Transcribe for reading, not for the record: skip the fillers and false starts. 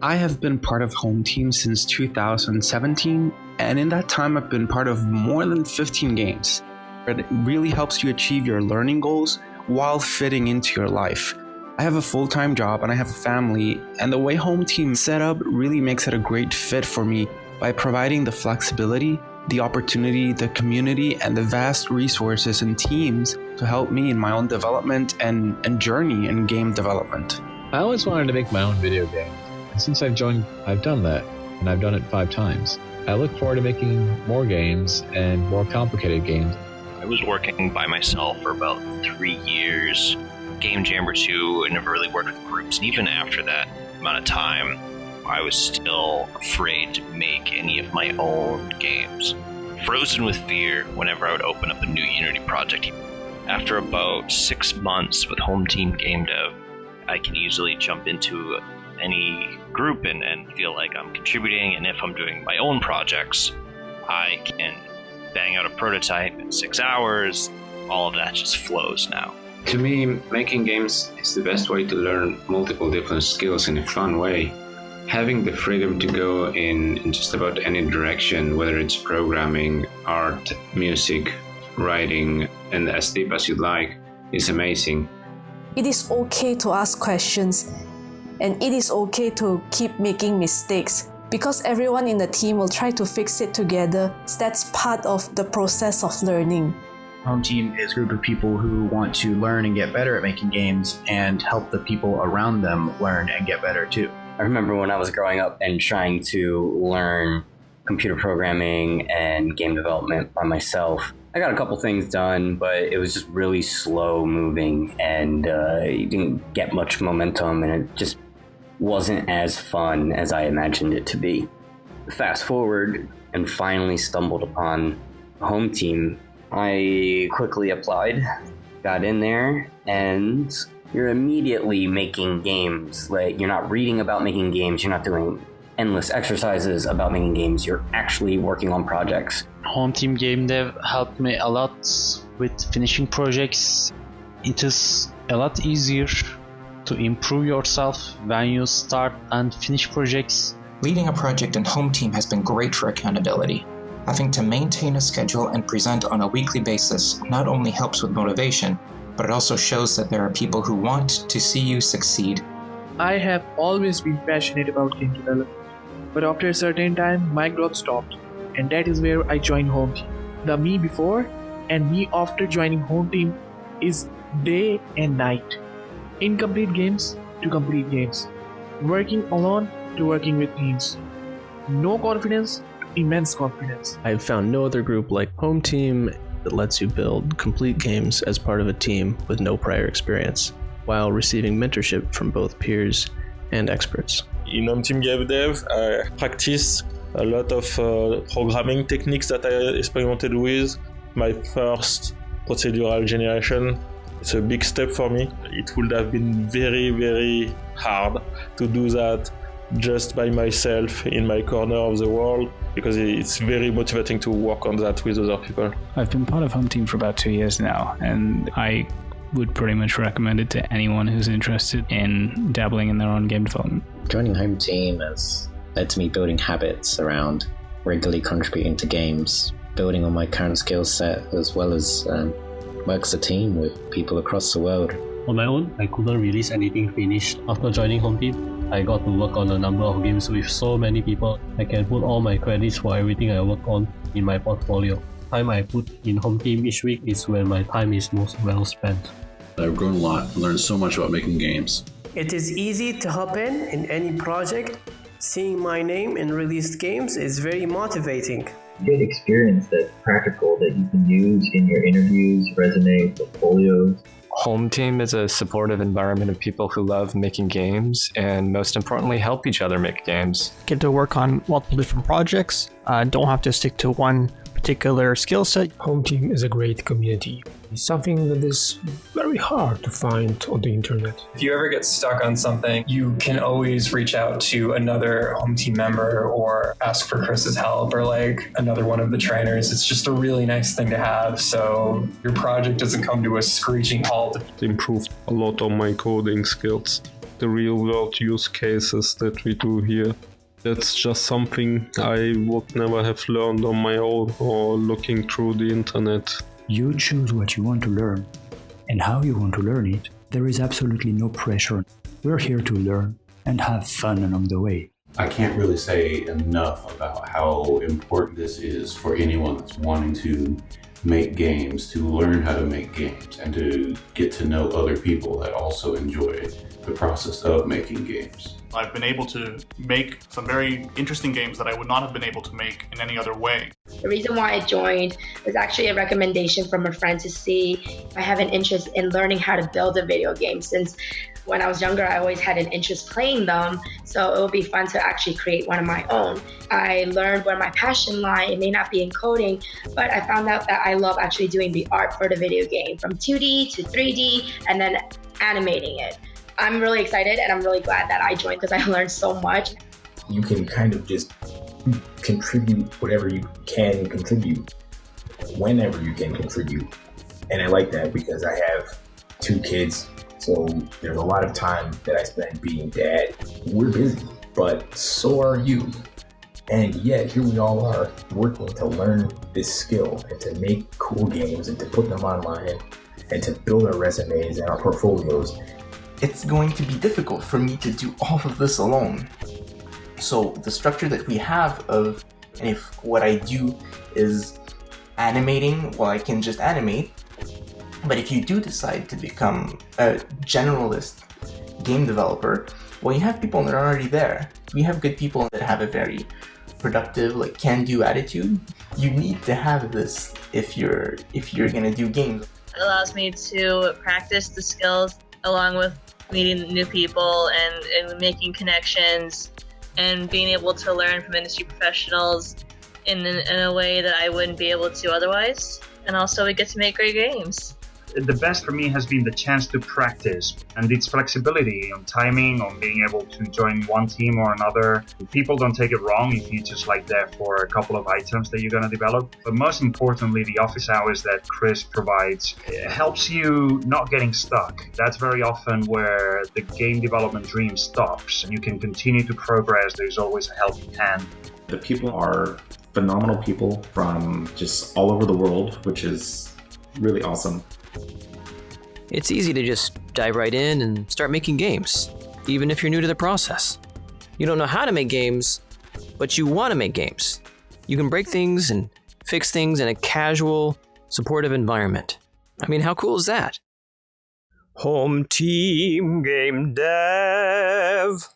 I have been part of Home Team since 2017, and in that time I've been part of more than 15 games. It really helps you achieve your learning goals while fitting into your life. I have a full-time job and I have a family, and the way Home Team is set up really makes it a great fit for me by providing the flexibility, the opportunity, the community, and the vast resources and teams to help me in my own development and journey in game development. I always wanted to make my own video game, and since I've joined, I've done that, and I've done it 5 times. I look forward to making more games and more complicated games. I was working by myself for about 3 years, game jam or 2, and never really worked with groups, and even after that amount of time, I was still afraid to make any of my own games. Frozen with fear whenever I would open up a new Unity project. After about 6 months with Home Team Game Dev, I can easily jump into any group and feel like I'm contributing, and if I'm doing my own projects, I can bang out a prototype in 6 hours. All of that just flows now. To me, making games is the best way to learn multiple different skills in a fun way. Having the freedom to go in just about any direction, whether it's programming, art, music, writing, and as deep as you'd like, is amazing. It is okay to ask questions, and it is okay to keep making mistakes, because everyone in the team will try to fix it together. So that's part of the process of learning. Home Team is a group of people who want to learn and get better at making games and help the people around them learn and get better too. I remember when I was growing up and trying to learn computer programming and game development by myself. I got a couple things done, but it was just really slow moving, and you didn't get much momentum, and it just wasn't as fun as I imagined it to be. Fast forward and finally stumbled upon Home Team. I quickly applied, got in there, and you're immediately making games. Like, you're not reading about making games, you're not doing endless exercises about making games, you're actually working on projects. Home Team Game Dev helped me a lot with finishing projects. It is a lot easier to improve yourself when you start and finish projects. Leading a project in Home Team has been great for accountability. Having to maintain a schedule and present on a weekly basis not only helps with motivation, but it also shows that there are people who want to see you succeed. I have always been passionate about game development, but after a certain time, my growth stopped, and that is where I joined Home Team. The me before and me after joining Home Team is day and night. Incomplete games to complete games. Working alone to working with teams. No confidence to immense confidence. I've found no other group like Home Team that lets you build complete games as part of a team with no prior experience, while receiving mentorship from both peers and experts. In Home Team Game Dev, I practice a lot of programming techniques that I experimented with. My first procedural generation, it's a big step for me. It would have been very, very hard to do that just by myself in my corner of the world, because it's very motivating to work on that with other people. I've been part of Home Team for about 2 years now, and I would pretty much recommend it to anyone who's interested in dabbling in their own game development. Joining Home Team has led to me building habits around regularly contributing to games, building on my current skill set, as well as work as a team with people across the world. On my own, I couldn't release anything finished. After joining Home Team, I got to work on a number of games with so many people. I can put all my credits for everything I work on in my portfolio. Time I put in Home Team each week is when my time is most well spent. I've grown a lot, learned so much about making games. It is easy to hop in any project. Seeing my name in released games is very motivating. You get experience that's practical that you can use in your interviews, resume, portfolios. Home Team is a supportive environment of people who love making games and, most importantly, help each other make games. Get to work on multiple different projects. Don't have to stick to one particular skill set. Home Team is a great community. It's something that is very hard to find on the internet. If you ever get stuck on something, you can always reach out to another Home Team member or ask for Chris's help or like another one of the trainers. It's just a really nice thing to have, so your project doesn't come to a screeching halt. It improved a lot on my coding skills. the real world use cases that we do here. That's just something I would never have learned on my own or looking through the internet. You choose what you want to learn and how you want to learn it. There is absolutely no pressure. We're here to learn and have fun along the way. I can't really say enough about how important this is for anyone that's wanting to make games, to learn how to make games, and to get to know other people that also enjoy the process of making games. I've been able to make some very interesting games that I would not have been able to make in any other way. The reason why I joined was actually a recommendation from a friend to see if I have an interest in learning how to build a video game. Since when I was younger, I always had an interest playing them, so it would be fun to actually create one of my own. I learned where my passion lies. It may not be in coding, but I found out that I love actually doing the art for the video game, from 2D to 3D, and then animating it. I'm really excited and I'm really glad that I joined because I learned so much. You can kind of just contribute whatever you can contribute, whenever you can contribute. And I like that because I have 2 kids, so there's a lot of time that I spend being dad. We're busy, but so are you. And yet here we all are working to learn this skill and to make cool games and to put them online and to build our resumes and our portfolios. It's going to be difficult for me to do all of this alone. So the structure that we have of if what I do is animating, well, I can just animate. But if you do decide to become a generalist game developer, well, you have people that are already there. We have good people that have a very productive, can-do attitude. You need to have this if you're gonna do games. It allows me to practice the skills along with meeting new people and making connections and being able to learn from industry professionals in a way that I wouldn't be able to otherwise. And also we get to make great games. The best for me has been the chance to practice and its flexibility on timing, on being able to join one team or another. People don't take it wrong if you just there for a couple of items that you're going to develop. But most importantly, the office hours that Chris provides helps you not getting stuck. That's very often where the game development dream stops. You can continue to progress. There's always a helping hand. The people are phenomenal people from just all over the world, which is really awesome. It's easy to just dive right in and start making games, even if you're new to the process. You don't know how to make games, but you want to make games. You can break things and fix things in a casual, supportive environment. I mean, how cool is that? Home Team Game Dev.